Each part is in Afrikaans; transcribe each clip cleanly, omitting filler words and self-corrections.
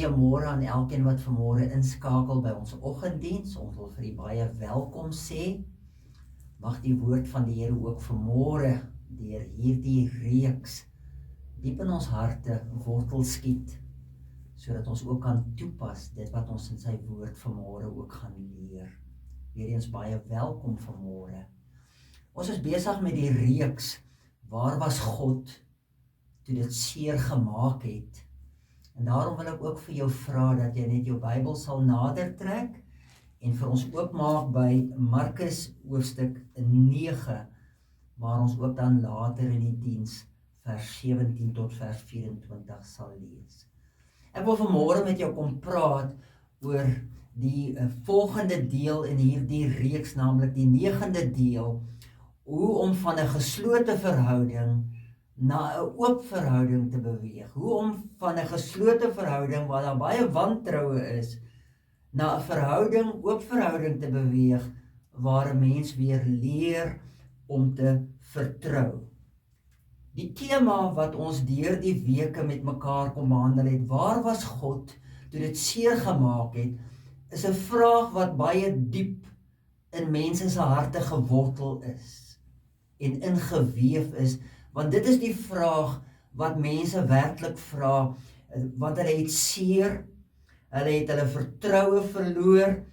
Goeiemôre aan elkeen wat vanmôre inskakel by ons oggenddiens. Ons wil vir u baie welkom sê. Mag die woord van die Here ook vanmôre deur hierdie reeks diep in ons harte wortel skiet, sodat ons ook kan toepas dit wat ons in sy woord vanmôre ook gaan leer. Weereens baie welkom vanmôre. Ons is besig met die reeks Waar was God toe dit seer gemaak het? En daarom wil ek ook vir jou vra dat jy net jou Bybel sal nader trek en vir ons oopmaak by Markus hoofstuk 9, waar ons ook dan later in die diens vers 17 tot vers 24 sal lees. Ek wil vanmôre met jou kom praat oor die volgende deel in hierdie reeks, naamlik die 9de deel, hoe om van 'n geslote verhouding na 'n oop verhouding te beweeg. Hoe om van 'n geslote verhouding waar daar baie wantroue is, na 'n oop verhouding te beweeg, waar 'n mens weer leer om te vertrou. Die tema wat ons deur die weke met mekaar kom behandel het, waar was God toe dit seer gemaak het, is 'n vraag wat baie diep in mense se harte gewortel is en ingeweef is, want dit is die vraag wat mense werklik vra, want hulle het seer, hulle het hulle vertroue verloor,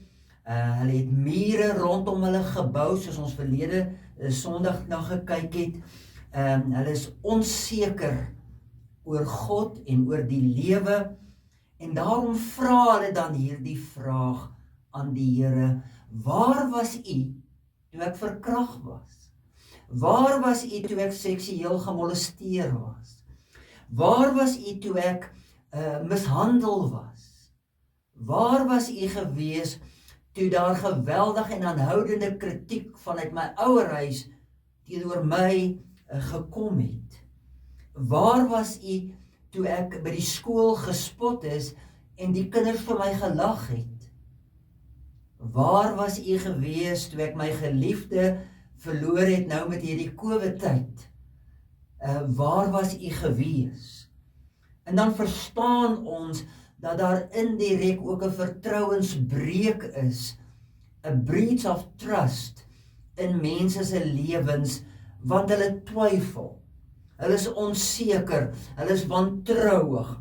hulle het mure rondom hulle gebou, soos ons verlede Sondag na gekyk het, hulle is onseker oor God en oor die lewe, en daarom vra hulle dan hierdie vraag aan die Here: waar was U toe ek verkragt was? Waar was U toe ek seksueel gemolesteer was? Waar was U toe ek mishandel was? Waar was U gewees toe daar geweldige en aanhoudende kritiek vanuit my ouerhuis teenoor my gekom het? Waar was U toe ek by die skool gespot is en die kinders vir my gelag het? Waar was U gewees toe ek my geliefde verloor het nou met hierdie COVID-tyd? Waar was U gewees? En dan verstaan ons dat daar indirek ook 'n vertrouensbreuk is, 'n breach of trust in mense se lewens, want hulle twyfel, hulle is onseker, hulle is wantrouig,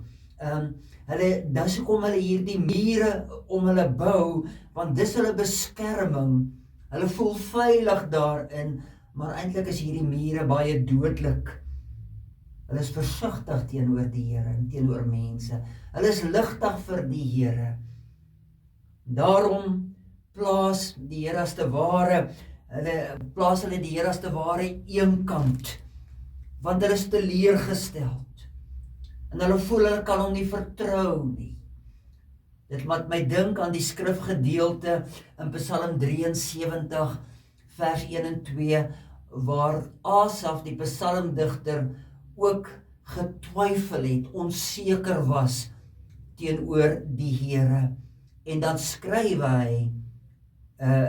dis hoekom hulle hierdie mure om hulle bou, want dis hulle beskerming, hulle voel veilig daarin, maar eintlik is hierdie mure baie dodelik. Hulle is versigtig teenoor die Here en teenoor mense. Hulle is ligtig vir die Here. Daarom plaas die Here as te ware, hulle die Here as te ware eenkant, want hulle is teleurgesteld. En hulle voel hulle kan hom nie vertrou nie. Dit laat my dink aan die skrifgedeelte in Psalm 73 vers 1 en 2, waar Asaf die psalmdigter ook getwyfel het, onseker was teenoor die Here. En dan skryf hy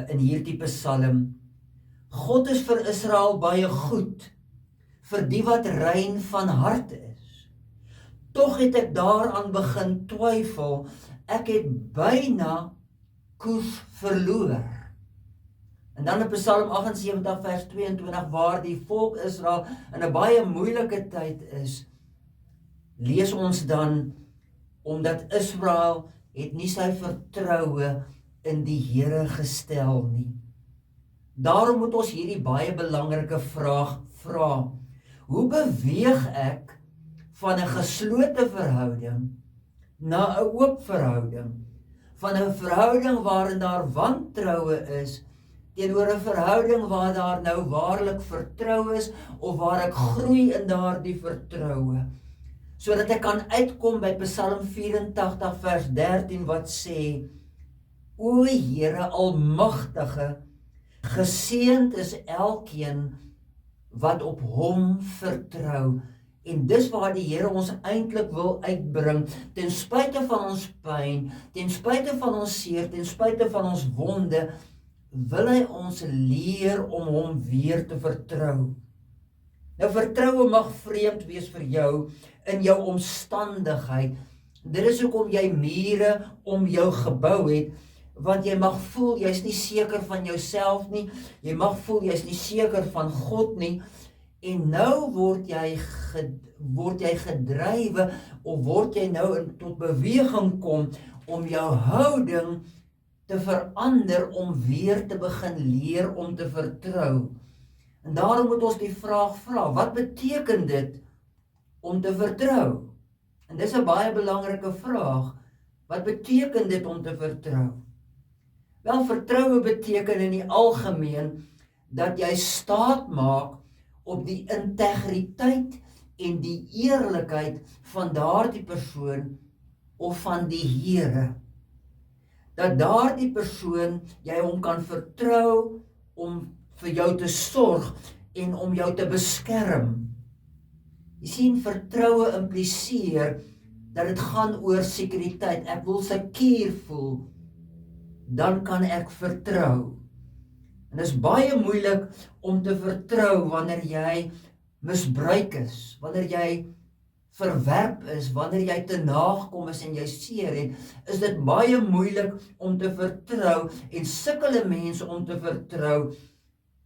in hierdie psalm: God is vir Israel baie goed, vir die wat rein van hart is. Tog het ek daaraan begin twyfel, ek het byna koers verloor. En dan in Psalm 78 vers 22, waar die volk Israel in 'n baie moeilike tyd is, lees ons dan, omdat Israel het nie sy vertroue in die Here gestel nie. Daarom moet ons hierdie baie belangrike vraag vra: hoe beweeg ek van 'n geslote verhouding na 'n oop verhouding? Van 'n verhouding waarin daar wantroue is, teenoor 'n verhouding waar daar nou waarlik vertroue is, of waar ek groei in daardie vertroue, sodat ek kan uitkom by Psalm 84 vers 13 wat sê: O Here Almagtige, geseënd is elkeen wat op hom vertrou. En dis waar die Here ons eintlik wil uitbring, ten spyte van ons pyn, ten spyte van ons seer, ten spyte van ons wonde, wil hy ons leer om hom weer te vertrou. Nou vertroue mag vreemd wees vir jou in jou omstandigheid, Dit is hoekom jy mure om jou gebou het, want jy mag voel jy's nie seker van jouself nie, jy mag voel jy's nie seker van God nie, en nou word jy gedrywe, of word jy nou tot beweging kom, om jou houding te verander, om weer te begin leer om te vertrou. En daarom moet ons die vraag vra, wat beteken dit om te vertrou? En dis 'n baie belangrike vraag, wat beteken dit om te vertrou? Wel, vertroue beteken in die algemeen, dat jy staat maak op die integriteit en die eerlikheid van daardie persoon of van die Here. Dat daardie persoon, jy hom kan vertrou om vir jou te sorg en om jou te beskerm. Jy sien, vertroue impliseer dat dit gaan oor sekuriteit. Ek wil seker voel, dan kan ek vertrou. En dit is baie moeilik om te vertrou wanneer jy misbruik is, wanneer jy verwerp is, wanneer jy te nagekom is en jy seer het, is dit baie moeilik om te vertrou en sukkel mense om te vertrou.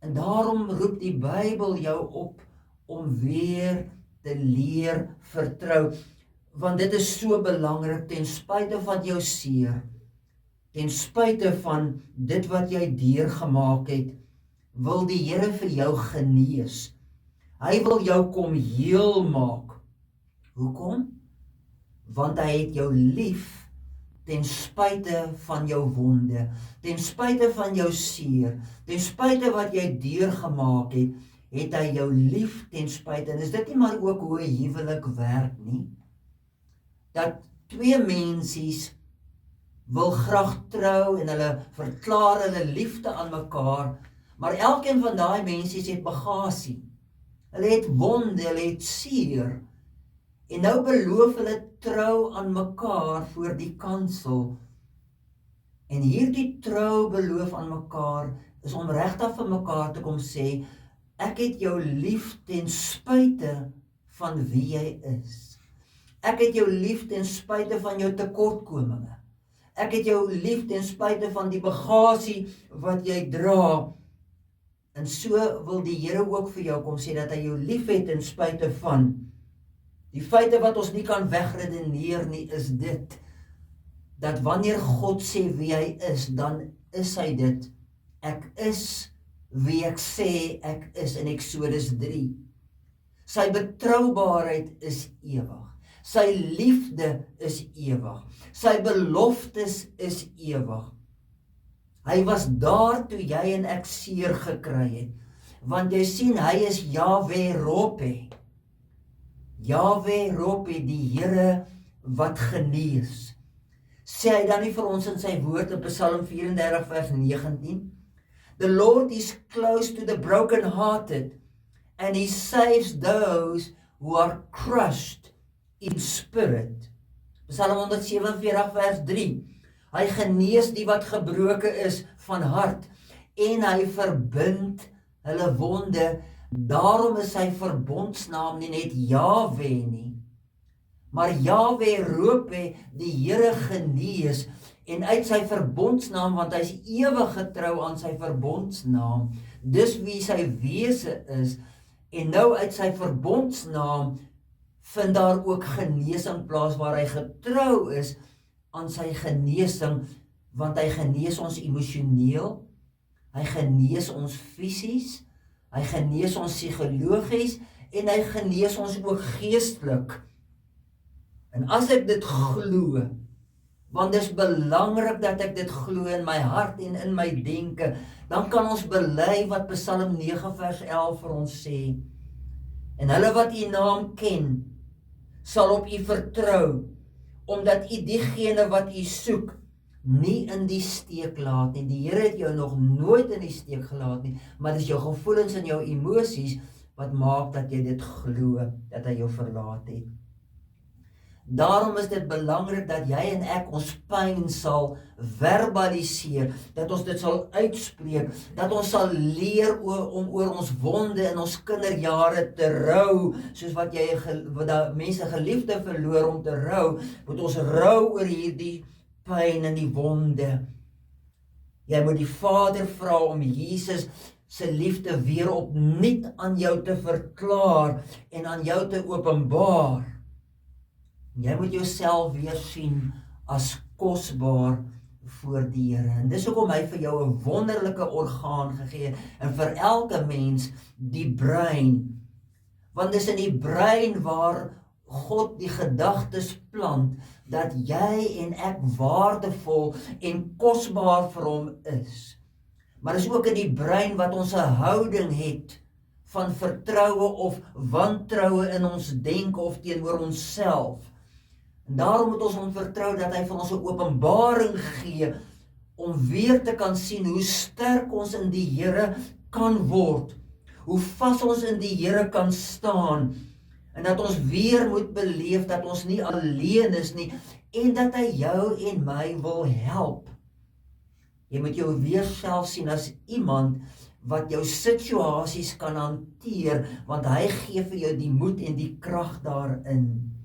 En daarom roep die Bybel jou op om weer te leer vertrou, want dit is so belangrik ten spyte van jou seer, ten spyte van dit wat jy deurgemaak het, wil die Here vir jou genees. Hy wil jou kom heel maak. Hoekom? Want hy het jou lief ten spyte van jou wonde, ten spyte van jou seer, ten spyte wat jy deurgemaak het, het hy jou lief ten spyte. En is dit nie maar ook hoe 'n huwelik werk nie? Dat twee mensies wil graag trou en hulle verklaar hulle liefde aan mekaar, maar elkeen van daai mensies het bagasie. Hulle het wonde, hulle het seer. En nou beloof hulle trou aan mekaar voor die kansel. En hierdie trou beloof aan mekaar is om regtig vir mekaar te kom sê, ek het jou lief ten spyte van wie jy is. Ek het jou lief ten spyte van jou tekortkominge. Ek het jou lief ten spyte van die bagasie wat jy dra. En so wil die Here ook vir jou kom sê dat hy jou lief het ten spyte van die feite wat ons nie kan wegredeneer nie, is dit, dat wanneer God sê wie hy is, dan is hy dit. Ek is wie ek sê ek is in Eksodus 3. Sy betroubaarheid is ewig. Sy liefde is ewig. Sy beloftes is ewig. Hy was daar toe jy en ek seer gekry het. Want jy sien, hy is Yahweh Rope. Yahweh Rope, die Here wat genees. Sê hy dan nie vir ons in sy woord in Psalm 34 vers 19? The Lord is close to the broken-hearted, and he saves those who are crushed in spirit. Psalm 147 vers 3. Hy genees die wat gebroken is van hart, en hy verbind hulle wonde. Daarom is sy verbondsnaam nie net Yahweh nie, maar Yahweh Rope, die Here genees, en uit sy verbondsnaam, want hy is ewig getrou aan sy verbondsnaam, dis wie sy wese is, en nou uit sy verbondsnaam vind daar ook genesing plaas, waar hy getrou is aan sy genesing, want hy genees ons emosioneel, hy genees ons fisies, hy genees ons psigologies, en hy genees ons ook geestelik. En as ek dit glo, want dit is belangrik dat ek dit glo in my hart en in my denke, dan kan ons bely wat Psalm 9 vers 11 vir ons sê. En hulle wat u naam ken, sal op u vertrou, omdat u diegene wat u soek, nie in die steek laat nie. Die Here het jou nog nooit in die steek gelaat nie, maar dit is jou gevoelens en jou emosies wat maak dat jy dit glo, dat hy jou verlaat het. Daarom is dit belangrik dat jy en ek ons pyn sal verbaliseer, dat ons dit sal uitspreek, dat ons sal leer om oor ons wonde in ons kinderjare te rou, soos wat mense geliefde verloor om te rou, moet ons rou oor hierdie pyn en die wonde. Jy moet die Vader vra om Jesus se liefde weer opnuut aan jou te verklaar en aan jou te openbaar. Jy moet jouself weer sien as kosbaar voor die Here. En dis hoekom hy vir jou 'n wonderlike orgaan gegee en vir elke mens die brein. Want dis in die brein waar God die gedagtes plant dat jy en ek waardevol en kosbaar vir hom is. Maar dis ook in die brein wat ons 'n houding het van vertroue of wantroue in ons denke of teenoor onsself. En daarom moet ons hom vertrou dat hy vir ons 'n openbaring gee om weer te kan sien hoe sterk ons in die Here kan word, hoe vas ons in die Here kan staan, en dat ons weer moet beleef dat ons nie alleen is nie, en dat hy jou en my wil help. Jy moet jou weer self sien as iemand wat jou situasies kan hanteer, want hy gee vir jou die moed en die krag daarin.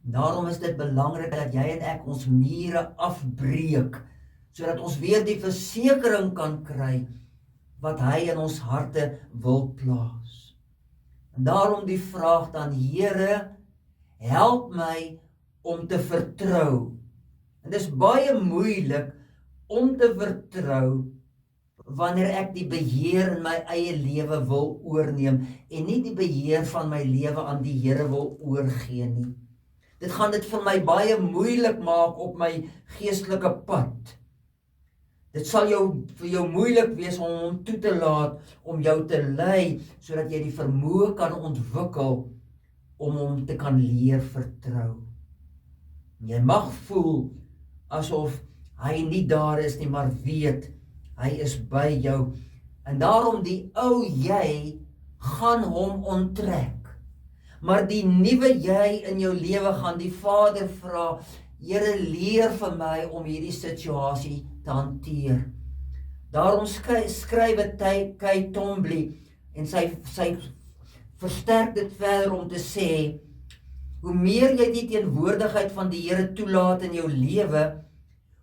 Daarom is dit belangrik dat jy en ek ons mure afbreek, sodat ons weer die versekering kan kry wat hy in ons harte wil plaas. En daarom die vraag dan, Here, help my om te vertrou. En dit is baie moeilik om te vertrou wanneer ek die beheer in my eie lewe wil oorneem en nie die beheer van my lewe aan die Here wil oorgee nie. Dit gaan dit vir my baie moeilik maak op my geestelike pad. Dit sal vir jou moeilik wees om hom toe te laat om jou te lei, sodat jy die vermoë kan ontwikkel om hom te kan leer vertrou. Jy mag voel asof hy nie daar is nie, maar weet, hy is by jou. En daarom die ou jy gaan hom onttrek. Maar die nuwe jy in jou lewe gaan die Vader vra, Here, leer vir my om hierdie situasie te hanteer. Daarom skrywe Kay Tombly en sy versterk dit verder om te sê, hoe meer jy die teenwoordigheid van die Here toelaat in jou lewe,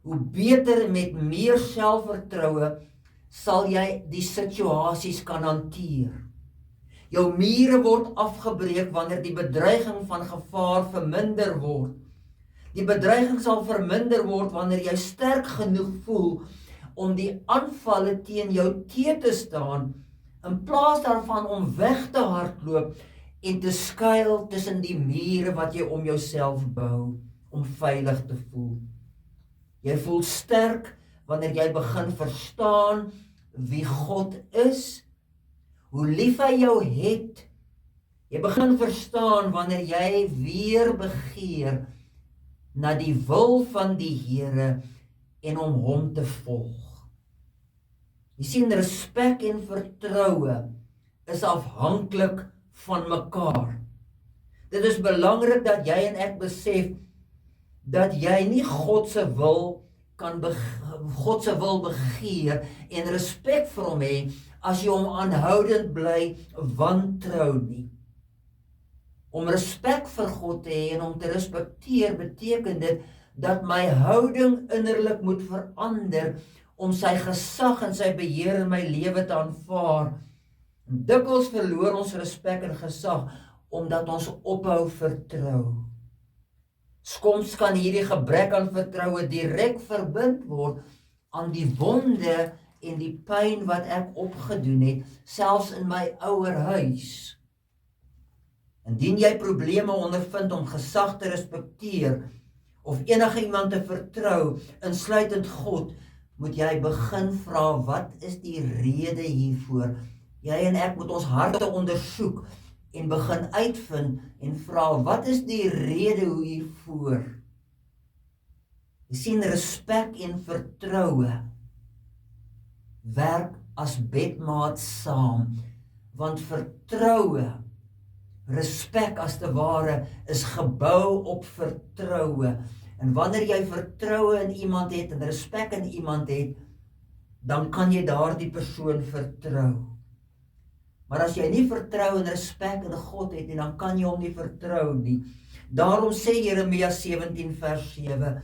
hoe beter met meer selfvertroue sal jy die situasies kan hanteer. Jou mure word afgebreek wanneer die bedreiging van gevaar verminder word. Die bedreiging sal verminder word wanneer jy sterk genoeg voel om die aanvalle teen jou te staan, in plaas daarvan om weg te hardloop en te skuil tussen die mure wat jy om jouself bou, om veilig te voel. Jy voel sterk wanneer jy begin verstaan wie God is, hoe lief hy jou het. Jy begin verstaan wanneer jy weer begeer na die wil van die Here en om hom te volg. Jy sien, respek en vertroue is afhanklik van mekaar. Dit is belangrik dat jy en ek besef dat jy nie God se wil begeer en respek vir hom hê as jy hom aanhoudend bly wantrou nie. Om respek vir God te hê en om te respekteer beteken dit dat my houding innerlik moet verander om sy gesag en sy beheer in my lewe te aanvaar. Dikwels verloor ons respek en gesag omdat ons ophou vertrou. Soms kan hierdie gebrek aan vertroue direk verbind word aan die wonde en die pyn wat ek opgedoen het, selfs in my ouerhuis. Indien jy probleme ondervind om gesag te respekteer of enige iemand te vertrou, insluitend God, moet jy begin vra, wat is die rede hiervoor? Jy en ek moet ons harte ondersoek en begin uitvind en vra, wat is die rede hiervoor? Jy sien, respek en vertroue werk as bedmaat saam, want vertroue Respek as te ware is gebou op vertroue. En wanneer jy vertroue in iemand het en respek in iemand het, dan kan jy daardie persoon vertrou. Maar as jy nie vertrou en respek in God het nie, dan kan jy hom nie vertrou nie. Daarom sê Jeremia 17 vers 7,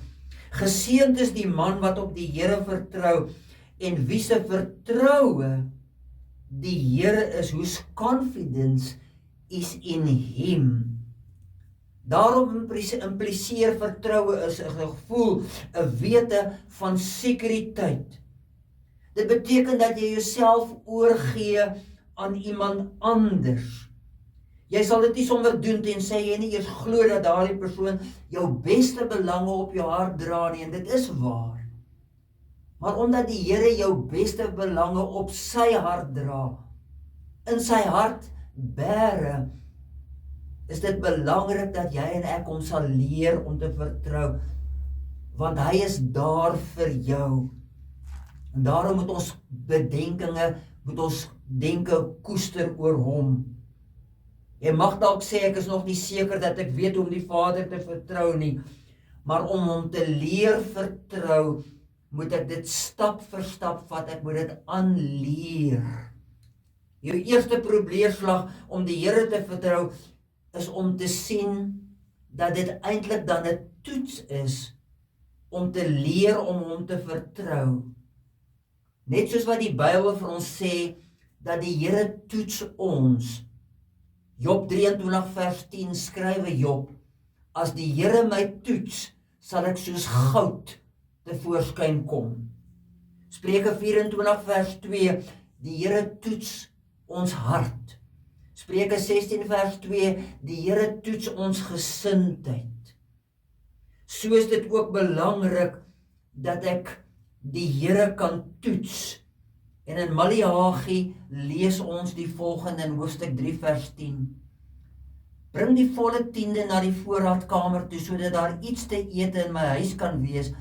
geseënd is die man wat op die Here vertrou en wie se vertroue die Here is, whose confidence is in him. Daarom impliseer vertroue is 'n gevoel, 'n wete van sekuriteit. Dit beteken dat jy jouself oorgee aan iemand anders. Jy sal dit nie sommer doen tensy jy nie eers glo dat daardie persoon jou beste belange op jou hart dra nie, en dit is waar. Maar omdat die Here jou beste belange op sy hart dra, in sy hart bære, is dit belangrik dat jy en ek hom sal leer om te vertrou, want hy is daar vir jou. En daarom moet ons bedenkinge, moet ons denke koester oor hom. Jy mag dalk sê, ek is nog nie seker dat ek weet hoe om die Vader te vertrou nie, maar om hom te leer vertrou, moet ek dit stap vir stap vat, ek moet dit aanleer. Jou eerste probeerslag om die Here te vertrou, is om te sien dat dit eintlik dan 'n toets is, om te leer om hom te vertrou. Net soos wat die Bybel vir ons sê, dat die Here toets ons. Job 23 vers 10 skrywe Job, as die Here my toets, sal ek soos goud tevoorskyn kom. Spreuke 24 vers 2, die Here toets ons hart. Spreuke 16 vers 2, die Here toets ons gesindheid. So is dit ook belangrik dat ek die Here kan toets. En in Maleagi lees ons die volgende in hoofstuk 3 vers 10. Bring die volle 10de na die voorraadkamer toe, sodat daar iets te eet in my huis kan wees,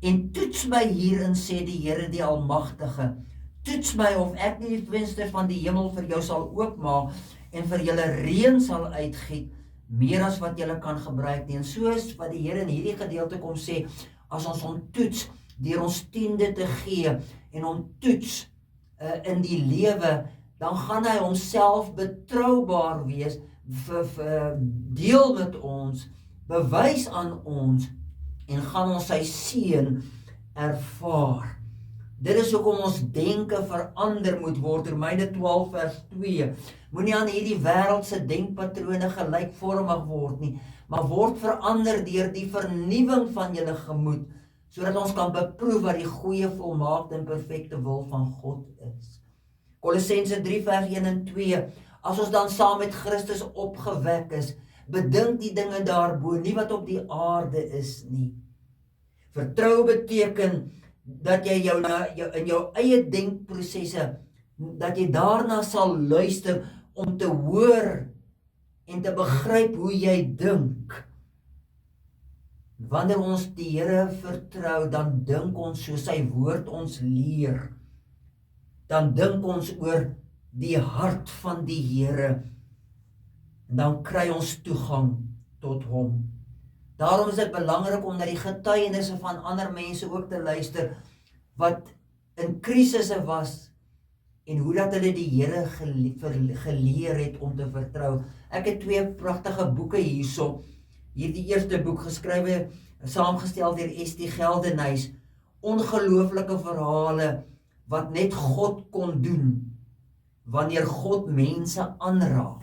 en toets my hierin, sê die Here die Almagtige. Toets my of ek nie die venster van die hemel vir jou sal oopmaak, en vir julle reën sal uitgiet, meer as wat julle kan gebruik nie. En soos wat die Here in hierdie gedeelte kom sê, as ons hom toets, deur ons 10de te gee, en hom toets in die lewe, dan gaan hy homself betroubaar wees, deel met ons, bewys aan ons, en gaan ons sy seën ervaar. Dit is hoekom ons denke verander moet word. Romeine 12 vers 2. Moenie aan hierdie wêreldse denkpatrone gelykvormig word nie, maar word verander deur die vernuwing van julle gemoed, sodat ons kan beproef wat die goeie, volmaakte en perfekte wil van God is. Kolossense 3 vers 1 en 2. As ons dan saam met Christus opgewek is, bedink die dinge daarbo, nie wat op die aarde is nie. Vertrou beteken dat jy in jou eie denkprosesse, dat jy daarna sal luister om te hoor en te begryp hoe jy dink. Wanneer ons die Here vertrou, dan dink ons soos sy woord ons leer. Dan dink ons oor die hart van die Here. En dan kry ons toegang tot hom. Daarom is dit belangrik om na die getuienisse van ander mense ook te luister, wat in krisisse was, en hoe dat hulle die Here geleer het om te vertrou. Ek het 2 pragtige boeke hierso. Hierdie eerste boek geskrywe, saamgestel deur Estie Geldenhuys, ongelooflike verhale wat net God kon doen, wanneer God mense aanraak.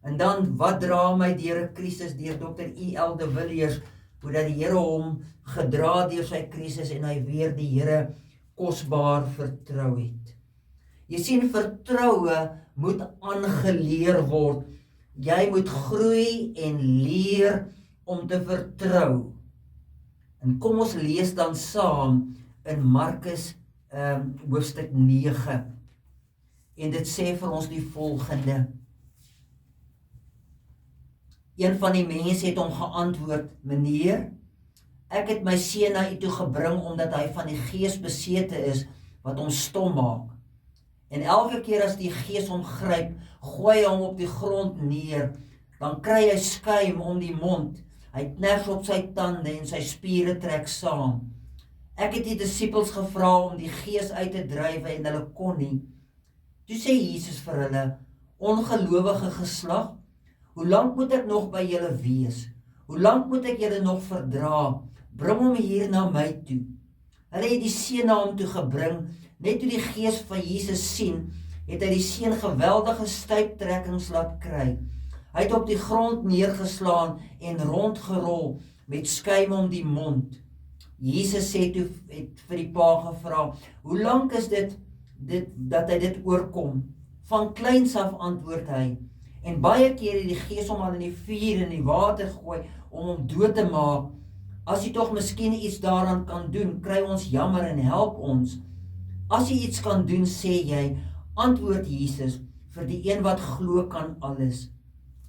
En dan, wat dra my deur 'n krisis, deur Dr. E.L. de Villiers, hoe dat die Here hom gedra deur sy krisis en hy weer die Here kosbaar vertrou het. Jy sien, vertroue moet aangeleer word. Jy moet groei en leer om te vertrou. En kom ons lees dan saam in Markus hoofstuk 9. En dit sê vir ons die volgende. Een van die mense het hom geantwoord, meneer, ek het my seun na u toe gebring, omdat hy van die gees besete is, wat hom stom maak. En elke keer as die Gees hom gryp, gooi hy hom op die grond neer, dan kry hy skuim om die mond, hy kners op sy tande en sy spiere trek saam. Ek het die disippels gevra om die Gees uit te dryf en hulle kon nie. Toe sê Jesus vir hulle, ongelowige geslag, hoe lank moet ek nog by julle wees? Hoe lank moet ek julle nog verdra? Bring hom hier na my toe. Hulle het die seun na hom toe gebring. Net toe die Gees van Jesus sien, het hy die seun geweldige stuiptrekkings laat kry. Hy het op die grond neergeslaan en rondgerol met skuim om die mond. Jesus het vir die pa gevra, hoe lank is dit dat hy dit oorkom? Van kleins af antwoord hy. En baie keer het die Gees hom al in die vuur en die water gooi om hom dood te maak. As jy tog miskien iets daaraan kan doen, kry ons jammer en help ons. As jy iets kan doen, sê jy, antwoord Jesus, vir die een wat glo kan alles.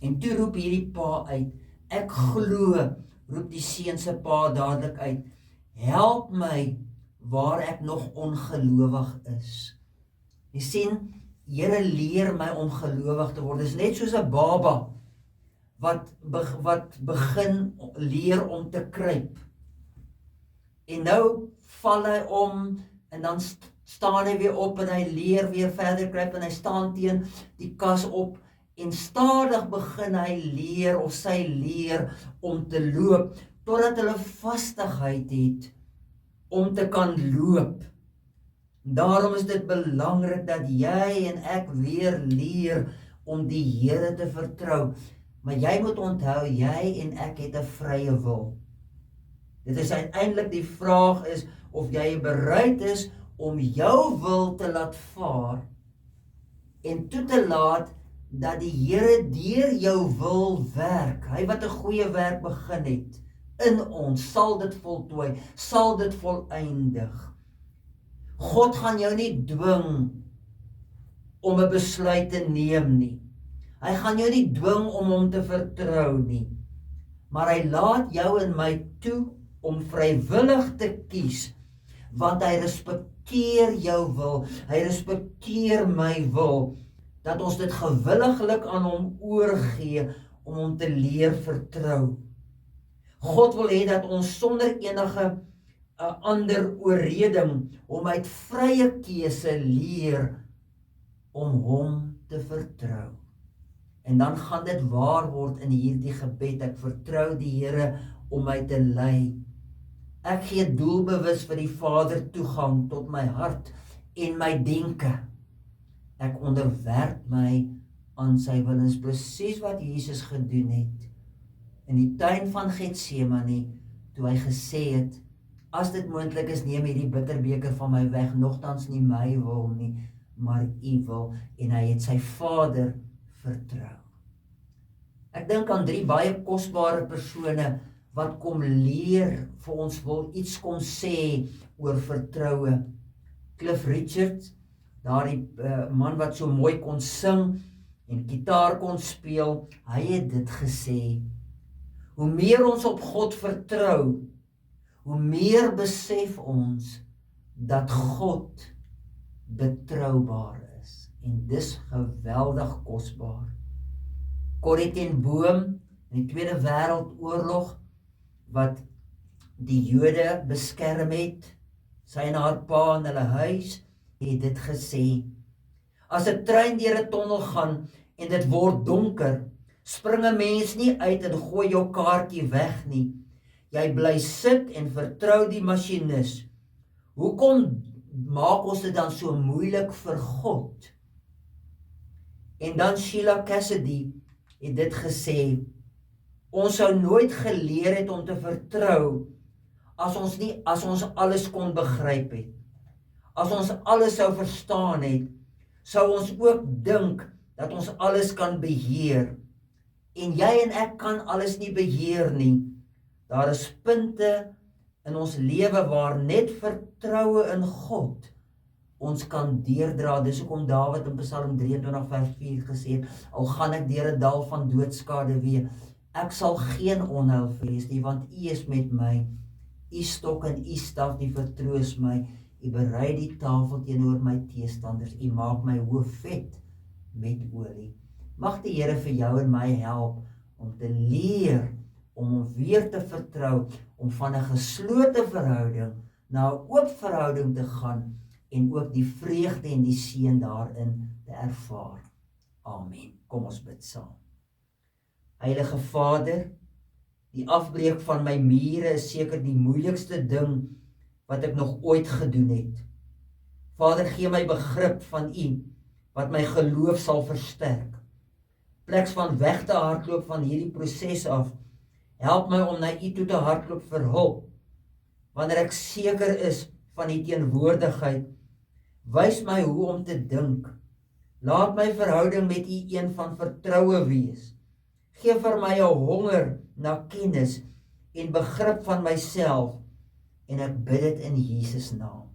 En toe roep hierdie pa uit, ek glo, roep die seun se pa dadelik uit, help my waar ek nog ongelowig is. Jy sien, Here leer my om gelowig te word. Dit is net soos 'n baba wat begin leer om te kruip. En nou val hy om en dan staan hy weer op en hy leer weer verder kruip en hy staan teen die kas op en stadig begin hy leer of sy leer om te loop totdat hulle vastigheid het om te kan loop. Daarom is dit belangrik dat jy en ek weer leer om die Here te vertrou. Maar jy moet onthou, jy en ek het 'n vrye wil. Dit is uiteindelik die vraag is of jy bereid is om jou wil te laat vaar en toe te laat dat die Here deur jou wil werk. Hy wat 'n goeie werk begin het in ons, sal dit voltooi, sal dit voleindig. God gaan jou nie dwing om 'n besluit te neem nie. Hy gaan jou nie dwing om hom te vertrou nie. Maar hy laat jou en my toe om vrywillig te kies, want hy respekteer jou wil, hy respekteer my wil, dat ons dit gewilliglik aan hom oorgee om hom te leer vertrou. God wil hê dat ons sonder enige 'n ander oorreding om uit vrye keuse leer om hom te vertrou. En dan gaan dit waar word in hierdie gebed, ek vertrou die Here om my te lei. Ek gee doelbewus vir die Vader toegang tot my hart en my denke. Ek onderwerp my aan sy wil, is presies wat Jesus gedoen het in die tuin van Getsemane, toe hy gesê het, as dit moontlik is, neem hierdie bitterbeker van my weg, nogtans nie my wil nie, maar u wil, en hy het sy Vader vertrou. Ek dink aan 3 baie kosbare persone wat kom leer vir ons, wil iets kom sê oor vertroue. Cliff Richard, daardie man wat so mooi kon sing en gitaar kon speel, hy het dit gesê, hoe meer ons op God vertrou, hoe meer besef ons dat God betroubaar is. En dis geweldig kosbaar. Corrie ten Boom in die Tweede Wêreldoorlog, wat die Jode beskerm het, sy en haar pa in hulle huis, het dit gesê, as 'n trein deur 'n tonnel gaan en dit word donker, spring 'n mens nie uit en gooi jou kaartjie weg nie. Jy bly sit en vertrou die masjinis. Hoekom maak ons dit dan so moeilik vir God? En dan Sheila Cassidy het dit gesê, ons sou nooit geleer het om te vertrou as ons alles kon begryp het. As ons alles sou verstaan het, sou ons ook dink dat ons alles kan beheer. En jy en ek kan alles nie beheer nie. Daar is punte in ons lewe waar net vertroue in God ons kan deurdra. Dis hoekom Dawid in Psalm 23 vers 4 gesê het, al gaan ek deur 'n dal van doodskade wee, ek sal geen onheil vrees nie, want U is met my. U stok en U staf die vertroos my. U berei die tafel teenoor my teestanders. U maak my hoof vet met olie. Mag die Here vir jou en my help om te leer, om hom weer te vertrou, om van 'n geslote verhouding na 'n oop verhouding te gaan en ook die vreugde en die seën daarin te ervaar. Amen. Kom ons bid saam. Heilige Vader, die afbreek van my mure is seker die moeilikste ding wat ek nog ooit gedoen het. Vader, gee my begrip van U, wat my geloof sal versterk. Pleks van weg te hardloop van hierdie proses af, help my om na U toe te hardloop vir hulp. Wanneer ek seker is van U teenwoordigheid, wys my hoe om te dink. Laat my verhouding met U een van vertroue wees. Geef vir my 'n honger na kennis en begrip van myself, en ek bid dit in Jesus naam.